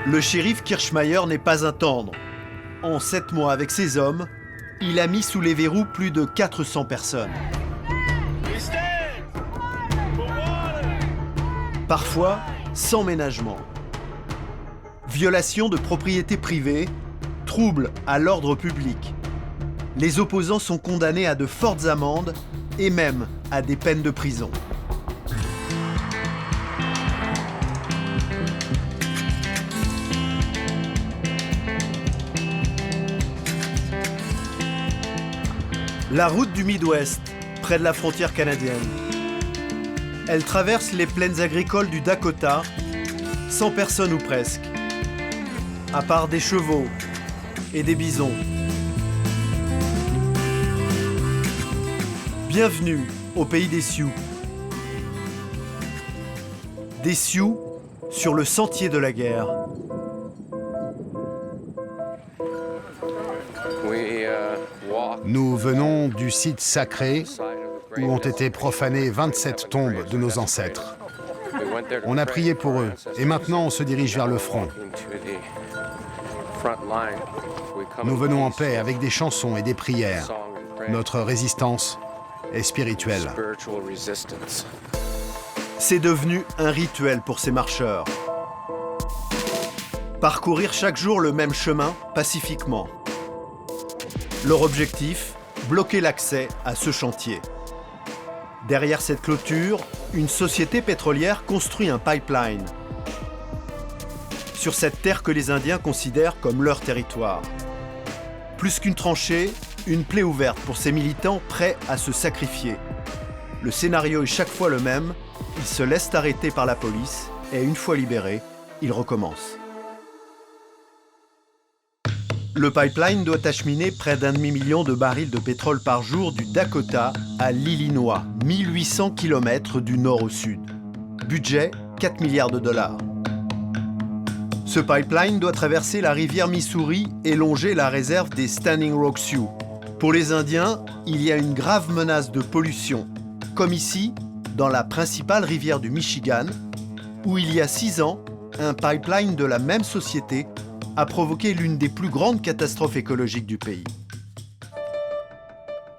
Le shérif Kirchmeier n'est pas un tendre. En 7 mois avec ses hommes, il a mis sous les verrous plus de 400 personnes. Parfois, sans ménagement. Violation de propriété privée, trouble à l'ordre public. Les opposants sont condamnés à de fortes amendes et même à des peines de prison. La route du Midwest, près de la frontière canadienne. Elle traverse les plaines agricoles du Dakota, sans personne ou presque, à part des chevaux et des bisons. Bienvenue au pays des Sioux. Des Sioux sur le sentier de la guerre. Nous venons du site sacré où ont été profanées 27 tombes de nos ancêtres. On a prié pour eux et maintenant on se dirige vers le front. Nous venons en paix avec des chansons et des prières. Notre résistance est spirituelle. C'est devenu un rituel pour ces marcheurs. Parcourir chaque jour le même chemin pacifiquement. Leur objectif, bloquer l'accès à ce chantier. Derrière cette clôture, une société pétrolière construit un pipeline. Sur cette terre que les Indiens considèrent comme leur territoire. Plus qu'une tranchée, une plaie ouverte pour ces militants prêts à se sacrifier. Le scénario est chaque fois le même, ils se laissent arrêter par la police et une fois libérés, ils recommencent. Le pipeline doit acheminer près d'1,5 million de barils de pétrole par jour du Dakota à l'Illinois, 1800 km du nord au sud. Budget, 4 milliards de dollars. Ce pipeline doit traverser la rivière Missouri et longer la réserve des Standing Rock Sioux. Pour les Indiens, il y a une grave menace de pollution, comme ici, dans la principale rivière du Michigan, où il y a 6 ans, un pipeline de la même société a provoqué l'une des plus grandes catastrophes écologiques du pays.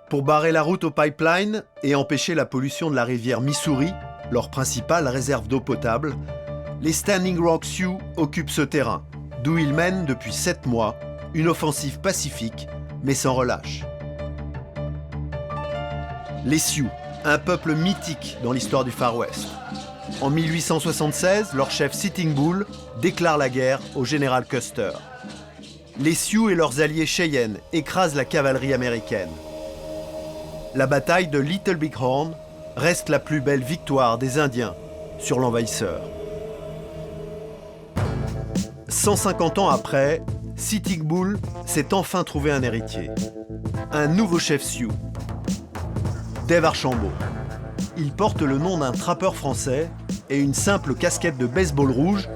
Pour barrer la route au pipeline et empêcher la pollution de la rivière Missouri, leur principale réserve d'eau potable, les Standing Rock Sioux occupent ce terrain, d'où ils mènent depuis 7 mois une offensive pacifique, mais sans relâche. Les Sioux, un peuple mythique dans l'histoire du Far West. En 1876, leur chef Sitting Bull déclare la guerre au général Custer. Les Sioux et leurs alliés Cheyenne écrasent la cavalerie américaine. La bataille de Little Big Horn reste la plus belle victoire des Indiens sur l'envahisseur. 150 ans après, Sitting Bull s'est enfin trouvé un héritier. Un nouveau chef Sioux, Dave Archambault. Il porte le nom d'un trappeur français et une simple casquette de baseball rouge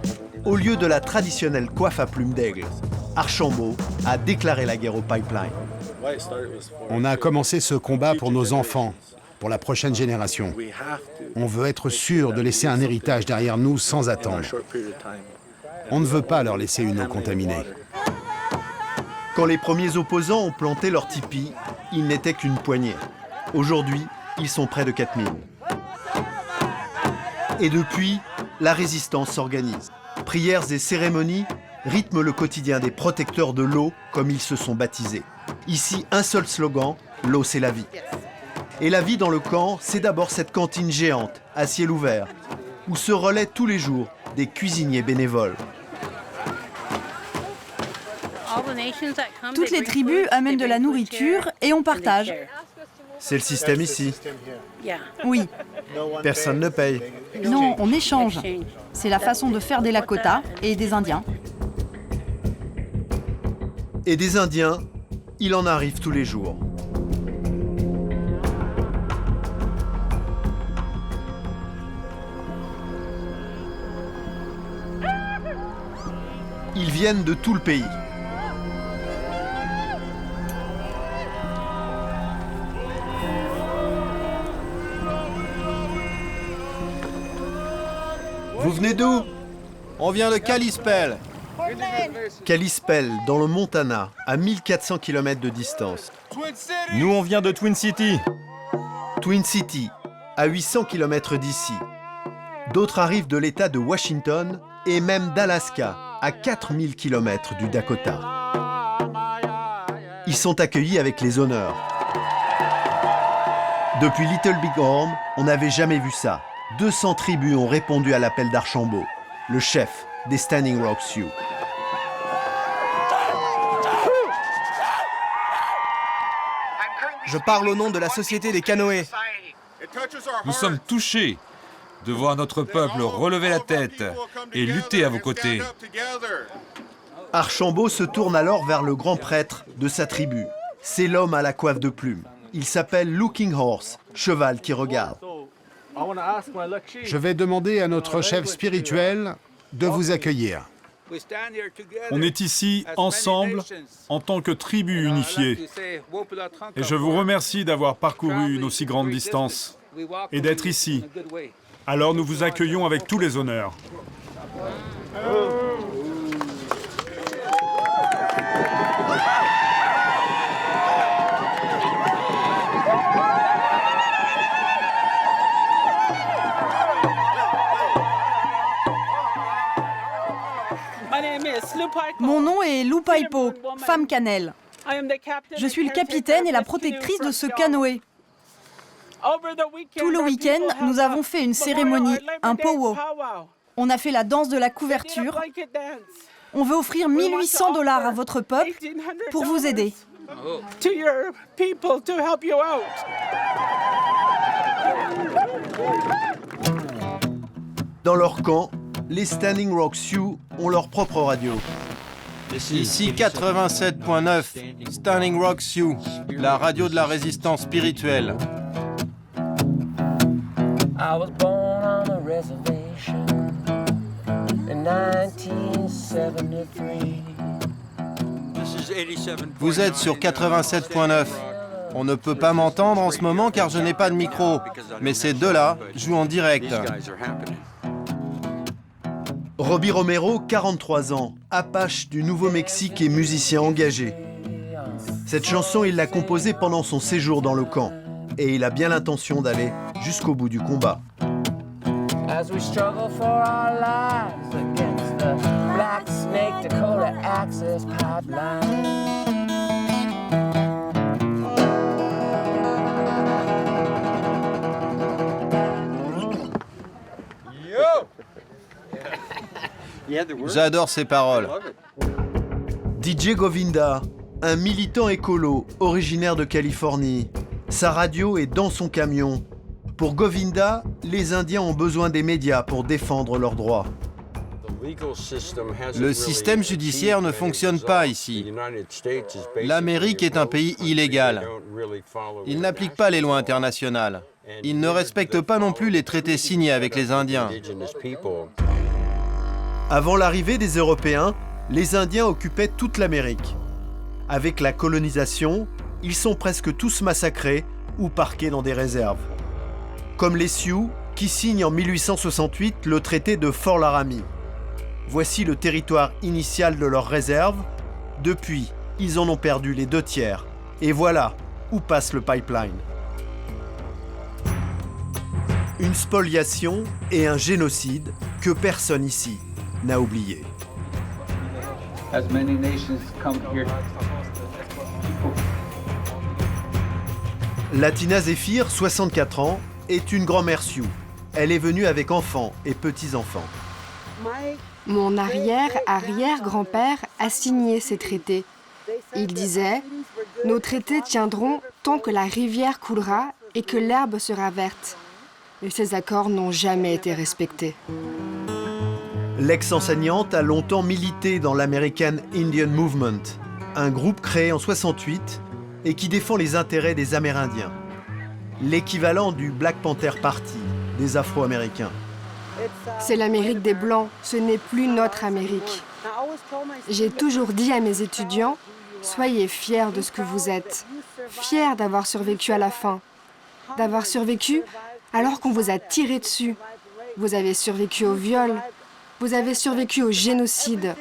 au lieu de la traditionnelle coiffe à plumes d'aigle. Archambault a déclaré la guerre au pipeline. On a commencé ce combat pour nos enfants, pour la prochaine génération. On veut être sûr de laisser un héritage derrière nous sans attendre. On ne veut pas leur laisser une eau contaminée. Quand les premiers opposants ont planté leur tipi, ils n'étaient qu'une poignée. Aujourd'hui, ils sont près de 4000. Et depuis, la résistance s'organise. Prières et cérémonies rythment le quotidien des protecteurs de l'eau comme ils se sont baptisés. Ici, un seul slogan, l'eau c'est la vie. Et la vie dans le camp, c'est d'abord cette cantine géante, à ciel ouvert, où se relaient tous les jours des cuisiniers bénévoles. Toutes les tribus amènent de la nourriture et on partage. C'est le système ici. Oui. Personne ne paye. Non, on échange. C'est la façon de faire des Lakota et des Indiens. Et des Indiens, il en arrive tous les jours. Ils viennent de tout le pays. Vous venez d'où? On vient de Kalispell. Kalispell, dans le Montana, à 1400 km de distance. Nous, on vient de Twin City. Twin City, à 800 km d'ici. D'autres arrivent de l'État de Washington et même d'Alaska, à 4000 km du Dakota. Ils sont accueillis avec les honneurs. Depuis Little Big Horn, on n'avait jamais vu ça. 200 tribus ont répondu à l'appel d'Archambault, le chef des Standing Rock Sioux. Je parle au nom de la Société des canoës. Nous sommes touchés de voir notre peuple relever la tête et lutter à vos côtés. Archambault se tourne alors vers le grand prêtre de sa tribu. C'est l'homme à la coiffe de plumes. Il s'appelle Looking Horse, cheval qui regarde. Je vais demander à notre chef spirituel de vous accueillir. On est ici ensemble en tant que tribu unifiée. Et je vous remercie d'avoir parcouru une aussi grande distance et d'être ici. Alors nous vous accueillons avec tous les honneurs. Mon nom est Lou Paipo, femme cannelle. Je suis le capitaine et la protectrice de ce canoë. Tout le week-end, nous avons fait une cérémonie, un powwow. On a fait la danse de la couverture. On veut offrir 1800 $ à votre peuple pour vous aider. Dans leur camp, les Standing Rock Sioux ont leur propre radio. Ici 87.9, Standing Rock Sioux, la radio de la résistance spirituelle. I was born on a reservation in 1973. Vous êtes sur 87.9. On ne peut pas m'entendre en ce moment car je n'ai pas de micro, mais ces deux-là jouent en direct. Robbie Romero, 43 ans, Apache du Nouveau-Mexique et musicien engagé. Cette chanson, il l'a composée pendant son séjour dans le camp. Et il a bien l'intention d'aller jusqu'au bout du combat. As we struggle for our lives against the Black Snake Dakota Access Pipeline. J'adore ces paroles. DJ Govinda, un militant écolo originaire de Californie. Sa radio est dans son camion. Pour Govinda, les Indiens ont besoin des médias pour défendre leurs droits. Le système judiciaire ne fonctionne pas ici. L'Amérique est un pays illégal. Il n'applique pas les lois internationales. Il ne respecte pas non plus les traités signés avec les Indiens. Avant l'arrivée des Européens, les Indiens occupaient toute l'Amérique. Avec la colonisation, ils sont presque tous massacrés ou parqués dans des réserves. Comme les Sioux, qui signent en 1868 le traité de Fort Laramie. Voici le territoire initial de leur réserve. Depuis, ils en ont perdu les 2/3. Et voilà où passe le pipeline. Une spoliation et un génocide que personne ici n'a oublié. Latina Zephyr, 64 ans, est une grand-mère Sioux. Elle est venue avec enfants et petits-enfants. Mon arrière-arrière-grand-père a signé ces traités. Il disait « Nos traités tiendront tant que la rivière coulera et que l'herbe sera verte. » Et ces accords n'ont jamais été respectés. L'ex-enseignante a longtemps milité dans l'American Indian Movement, un groupe créé en 68 et qui défend les intérêts des Amérindiens. L'équivalent du Black Panther Party des Afro-Américains. C'est l'Amérique des Blancs, ce n'est plus notre Amérique. J'ai toujours dit à mes étudiants, soyez fiers de ce que vous êtes, fiers d'avoir survécu à la faim, d'avoir survécu alors qu'on vous a tiré dessus. Vous avez survécu au viol, vous avez survécu au génocide.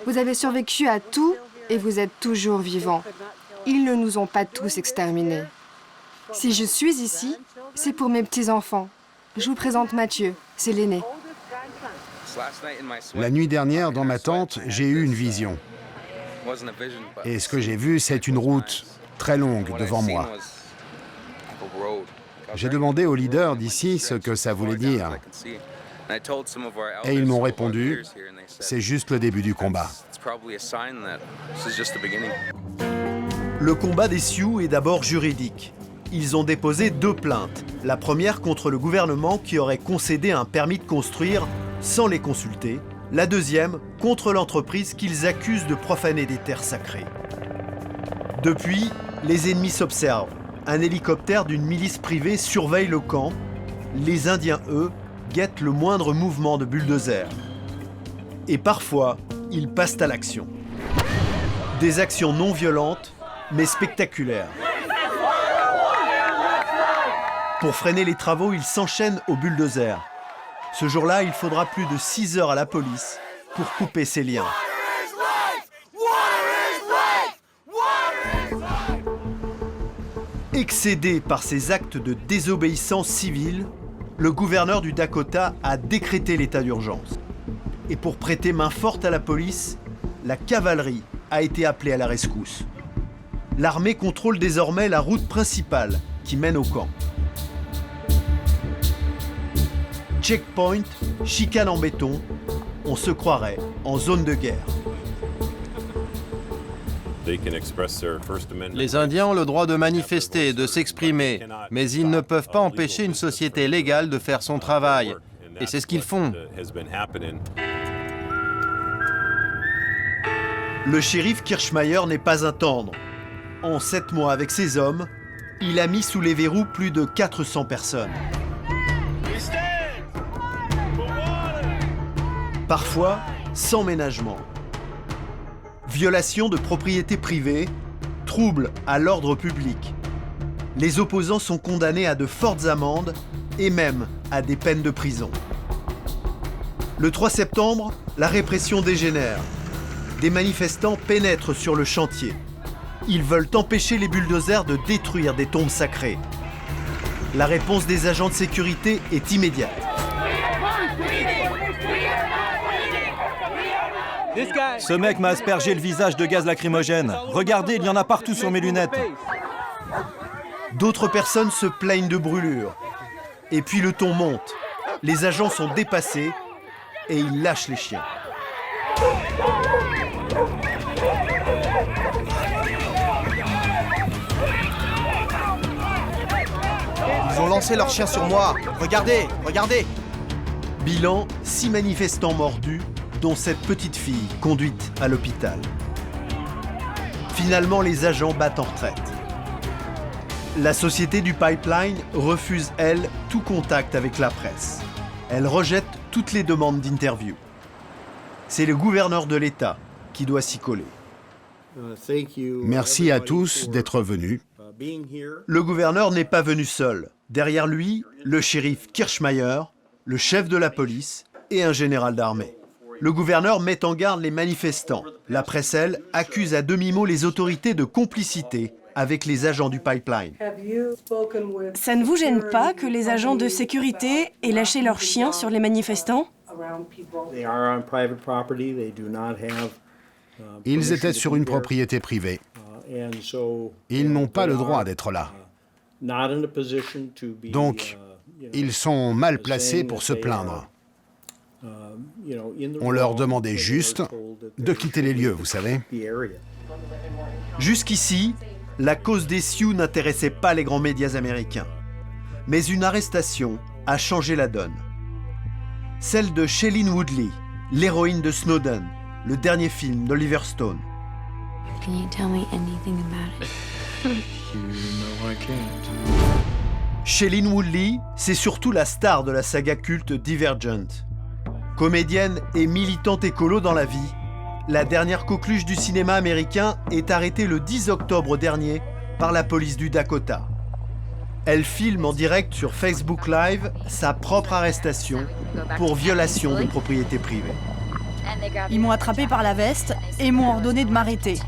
Vous avez survécu à tout et vous êtes toujours vivants. Ils ne nous ont pas tous exterminés. Si je suis ici, c'est pour mes petits-enfants. Je vous présente Mathieu, c'est l'aîné. La nuit dernière, dans ma tente, j'ai eu une vision. Et ce que j'ai vu, c'est une route très longue devant moi. J'ai demandé aux leaders d'ici ce que ça voulait dire. Et ils m'ont répondu, c'est juste le début du combat. Le combat des Sioux est d'abord juridique. Ils ont déposé 2 plaintes. La première contre le gouvernement qui aurait concédé un permis de construire sans les consulter. La deuxième contre l'entreprise qu'ils accusent de profaner des terres sacrées. Depuis, les ennemis s'observent. Un hélicoptère d'une milice privée surveille le camp. Les Indiens, eux, guettent le moindre mouvement de bulldozer. Et parfois, ils passent à l'action. Des actions non violentes, mais spectaculaires. Pour freiner les travaux, ils s'enchaînent au bulldozer. Ce jour-là, il faudra plus de 6 heures à la police pour couper ces liens. Excédé par ces actes de désobéissance civile, le gouverneur du Dakota a décrété l'état d'urgence. Et pour prêter main forte à la police, la cavalerie a été appelée à la rescousse. L'armée contrôle désormais la route principale qui mène au camp. Checkpoint, chicane en béton, on se croirait en zone de guerre. Les Indiens ont le droit de manifester et de s'exprimer, mais ils ne peuvent pas empêcher une société légale de faire son travail. Et c'est ce qu'ils font. Le shérif Kirchmeier n'est pas un tendre. En 7 mois avec ses hommes, il a mis sous les verrous plus de 400 personnes. Parfois, sans ménagement. Violation de propriété privée, trouble à l'ordre public. Les opposants sont condamnés à de fortes amendes et même à des peines de prison. Le 3 septembre, la répression dégénère. Des manifestants pénètrent sur le chantier. Ils veulent empêcher les bulldozers de détruire des tombes sacrées. La réponse des agents de sécurité est immédiate. Ce mec m'a aspergé le visage de gaz lacrymogène. Regardez, il y en a partout sur mes lunettes. D'autres personnes se plaignent de brûlures. Et puis le ton monte. Les agents sont dépassés et ils lâchent les chiens. Ils ont lancé leurs chiens sur moi. Regardez, regardez. Bilan, 6 manifestants mordus, dont cette petite fille conduite à l'hôpital. Finalement, les agents battent en retraite. La société du pipeline refuse, elle, tout contact avec la presse. Elle rejette toutes les demandes d'interview. C'est le gouverneur de l'État qui doit s'y coller. Merci à tous d'être venus. Le gouverneur n'est pas venu seul. Derrière lui, le shérif Kirchmeier, le chef de la police et un général d'armée. Le gouverneur met en garde les manifestants. La presse, elle, accuse à demi-mot les autorités de complicité avec les agents du pipeline. Ça ne vous gêne pas que les agents de sécurité aient lâché leurs chiens sur les manifestants? Ils étaient sur une propriété privée. Ils n'ont pas le droit d'être là. Donc, ils sont mal placés pour se plaindre. On leur demandait juste de quitter les lieux, vous savez. Jusqu'ici, la cause des Sioux n'intéressait pas les grands médias américains. Mais une arrestation a changé la donne. Celle de Shailene Woodley, l'héroïne de Snowden, le dernier film d'Oliver Stone. Can you tell me anything about it? No, I can't. Shailene Woodley, c'est surtout la star de la saga culte Divergent. Comédienne et militante écolo dans la vie, la dernière coqueluche du cinéma américain est arrêtée le 10 octobre dernier par la police du Dakota. Elle filme en direct sur Facebook Live sa propre arrestation pour violation de propriété privée. Ils m'ont attrapé par la veste et m'ont ordonné de m'arrêter.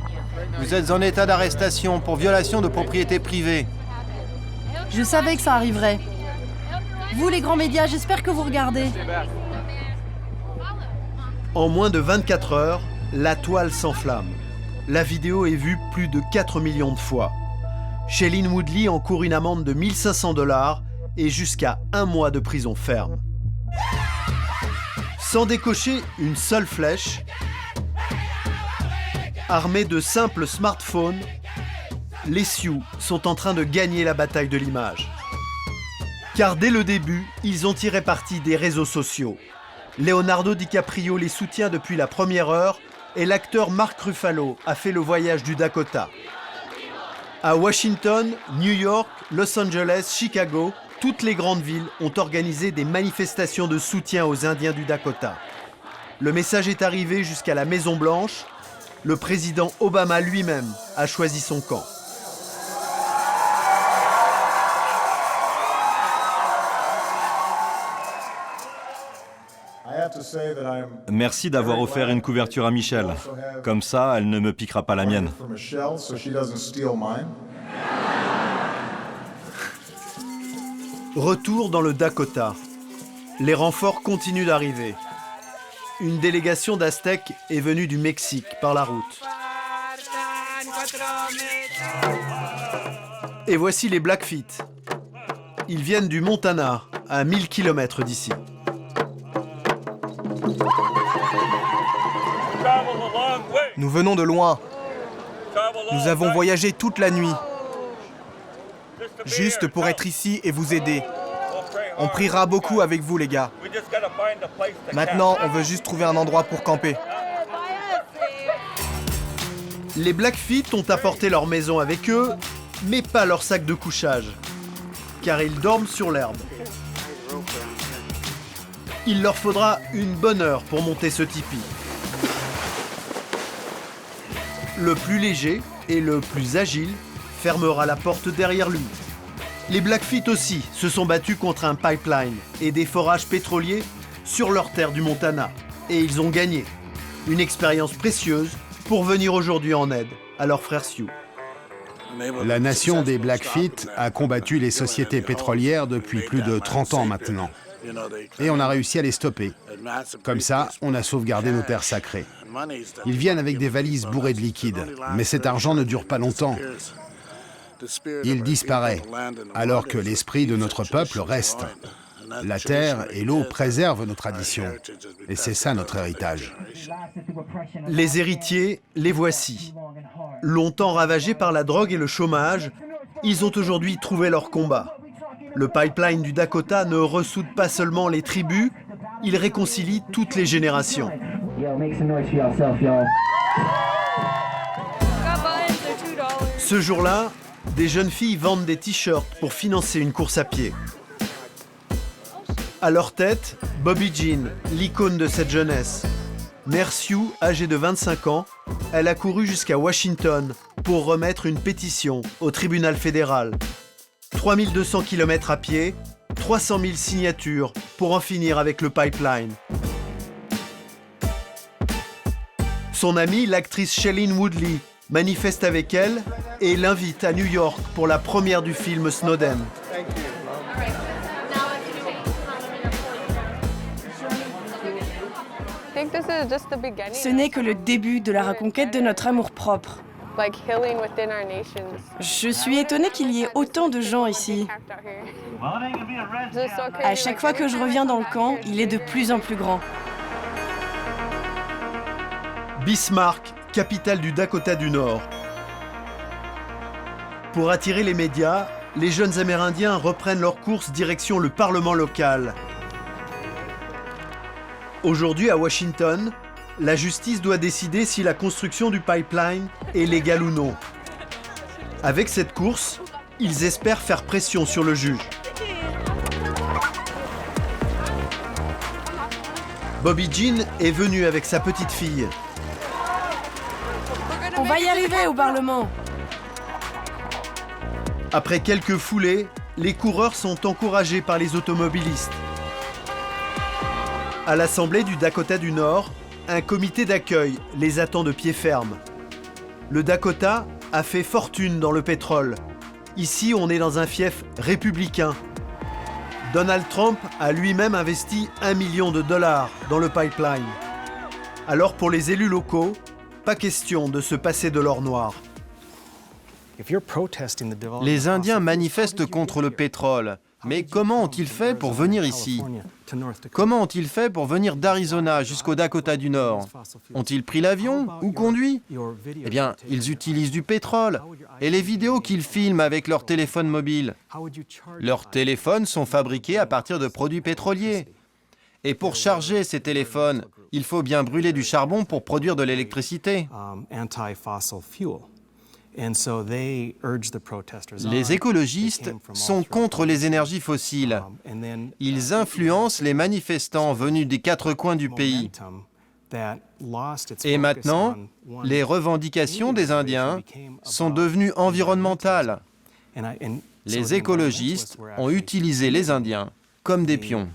Vous êtes en état d'arrestation pour violation de propriété privée. Je savais que ça arriverait. Vous, les grands médias, j'espère que vous regardez. En moins de 24 heures, la toile s'enflamme. La vidéo est vue plus de 4 millions de fois. Shailene Woodley encourt une amende de 1 500 $ et jusqu'à 1 mois de prison ferme. Sans décocher une seule flèche, armés de simples smartphones, les Sioux sont en train de gagner la bataille de l'image. Car dès le début, ils ont tiré parti des réseaux sociaux. Leonardo DiCaprio les soutient depuis la première heure et l'acteur Mark Ruffalo a fait le voyage du Dakota. À Washington, New York, Los Angeles, Chicago, toutes les grandes villes ont organisé des manifestations de soutien aux Indiens du Dakota. Le message est arrivé jusqu'à la Maison-Blanche. Le président Obama lui-même a choisi son camp. Merci d'avoir offert une couverture à Michelle. Comme ça, elle ne me piquera pas la mienne. Retour dans le Dakota. Les renforts continuent d'arriver. Une délégation d'Aztèques est venue du Mexique par la route. Et voici les Blackfeet. Ils viennent du Montana, à 1000 km d'ici. Nous venons de loin. Nous avons voyagé toute la nuit. Juste pour être ici et vous aider. On priera beaucoup avec vous, les gars. Maintenant, on veut juste trouver un endroit pour camper. Les Blackfeet ont apporté leur maison avec eux, mais pas leur sac de couchage, car ils dorment sur l'herbe. Il leur faudra une bonne heure pour monter ce tipi. Le plus léger et le plus agile fermera la porte derrière lui. Les Blackfeet aussi se sont battus contre un pipeline et des forages pétroliers sur leur terre du Montana. Et ils ont gagné. Une expérience précieuse pour venir aujourd'hui en aide à leurs frères Sioux. La nation des Blackfeet a combattu les sociétés pétrolières depuis plus de 30 ans maintenant. Et on a réussi à les stopper. Comme ça, on a sauvegardé nos terres sacrées. Ils viennent avec des valises bourrées de liquide, mais cet argent ne dure pas longtemps. Il disparaît, alors que l'esprit de notre peuple reste. La terre et l'eau préservent nos traditions, et c'est ça notre héritage. Les héritiers, les voici. Longtemps ravagés par la drogue et le chômage, ils ont aujourd'hui trouvé leur combat. Le pipeline du Dakota ne ressoude pas seulement les tribus, il réconcilie toutes les générations. Ce jour-là, des jeunes filles vendent des t-shirts pour financer une course à pied. À leur tête, Bobby Jean, l'icône de cette jeunesse. Mère Sioux, âgée de 25 ans, elle a couru jusqu'à Washington pour remettre une pétition au tribunal fédéral. 3200 km à pied, 300 000 signatures pour en finir avec le pipeline. Son amie, l'actrice Shailene Woodley, manifeste avec elle et l'invite à New York pour la première du film Snowden. Ce n'est que le début de la reconquête de notre amour-propre. Je suis étonnée qu'il y ait autant de gens ici. À chaque fois que je reviens dans le camp, il est de plus en plus grand. Bismarck, capitale du Dakota du Nord. Pour attirer les médias, les jeunes Amérindiens reprennent leur course direction le Parlement local. Aujourd'hui, à Washington, la justice doit décider si la construction du pipeline est légale ou non. Avec cette course, ils espèrent faire pression sur le juge. Bobby Jean est venu avec sa petite fille. On va y arriver au Parlement. Après quelques foulées, les coureurs sont encouragés par les automobilistes. À l'Assemblée du Dakota du Nord, un comité d'accueil les attend de pied ferme. Le Dakota a fait fortune dans le pétrole. Ici, on est dans un fief républicain. Donald Trump a lui-même investi $1 million dans le pipeline. Alors pour les élus locaux, pas question de se passer de l'or noir. Les Indiens manifestent contre le pétrole. Mais comment ont-ils fait pour venir ici? Comment ont-ils fait pour venir d'Arizona jusqu'au Dakota du Nord? Ont-ils pris l'avion ou conduit? Eh bien, ils utilisent du pétrole. Et les vidéos qu'ils filment avec leur téléphone mobile? Leurs téléphones sont fabriqués à partir de produits pétroliers. Et pour charger ces téléphones, il faut bien brûler du charbon pour produire de l'électricité. Les écologistes sont contre les énergies fossiles. Ils influencent les manifestants venus des quatre coins du pays. Et maintenant, les revendications des Indiens sont devenues environnementales. Les écologistes ont utilisé les Indiens comme des pions.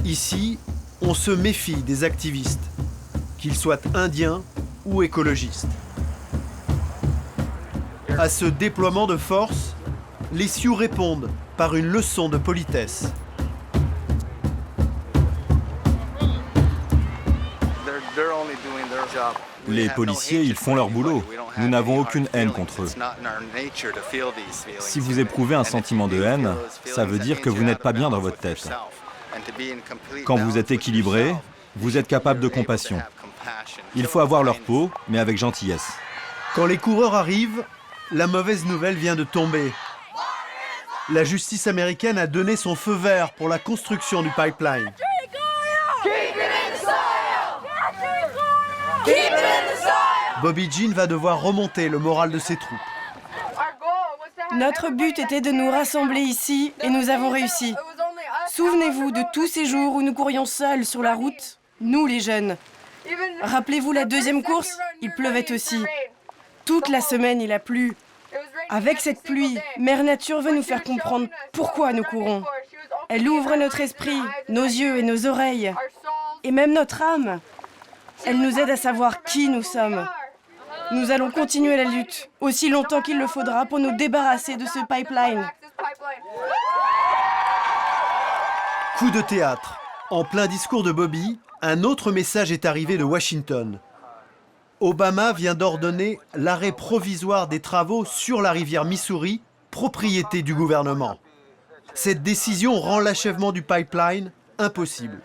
Ici, on se méfie des activistes, qu'ils soient indiens ou écologistes. À ce déploiement de force, les Sioux répondent par une leçon de politesse. Les policiers, ils font leur boulot. Nous n'avons aucune haine contre eux. Si vous éprouvez un sentiment de haine, ça veut dire que vous n'êtes pas bien dans votre tête. Quand vous êtes équilibré, vous êtes capable de compassion. Il faut avoir leur peau, mais avec gentillesse. Quand les coureurs arrivent, la mauvaise nouvelle vient de tomber. La justice américaine a donné son feu vert pour la construction du pipeline. Bobby Jean va devoir remonter le moral de ses troupes. Notre but était de nous rassembler ici et nous avons réussi. Souvenez-vous de tous ces jours où nous courions seuls sur la route, nous les jeunes. Rappelez-vous la deuxième course, il pleuvait aussi. Toute la semaine, il a plu. Avec cette pluie, Mère Nature veut nous faire comprendre pourquoi nous courons. Elle ouvre notre esprit, nos yeux et nos oreilles, et même notre âme. Elle nous aide à savoir qui nous sommes. Nous allons continuer la lutte, aussi longtemps qu'il le faudra pour nous débarrasser de ce pipeline. Coup de théâtre. En plein discours de Bobby, un autre message est arrivé de Washington. Obama vient d'ordonner l'arrêt provisoire des travaux sur la rivière Missouri, propriété du gouvernement. Cette décision rend l'achèvement du pipeline impossible.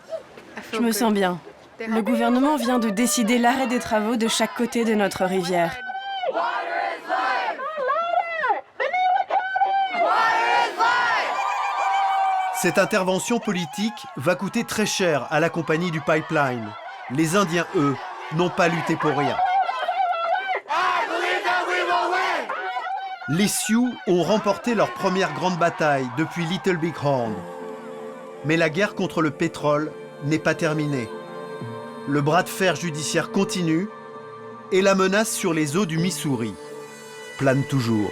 Je me sens bien. Le gouvernement vient de décider l'arrêt des travaux de chaque côté de notre rivière. Cette intervention politique va coûter très cher à la compagnie du pipeline. Les Indiens, eux, n'ont pas lutté pour rien. Les Sioux ont remporté leur première grande bataille depuis Little Big Horn. Mais la guerre contre le pétrole n'est pas terminée. Le bras de fer judiciaire continue et la menace sur les eaux du Missouri plane toujours.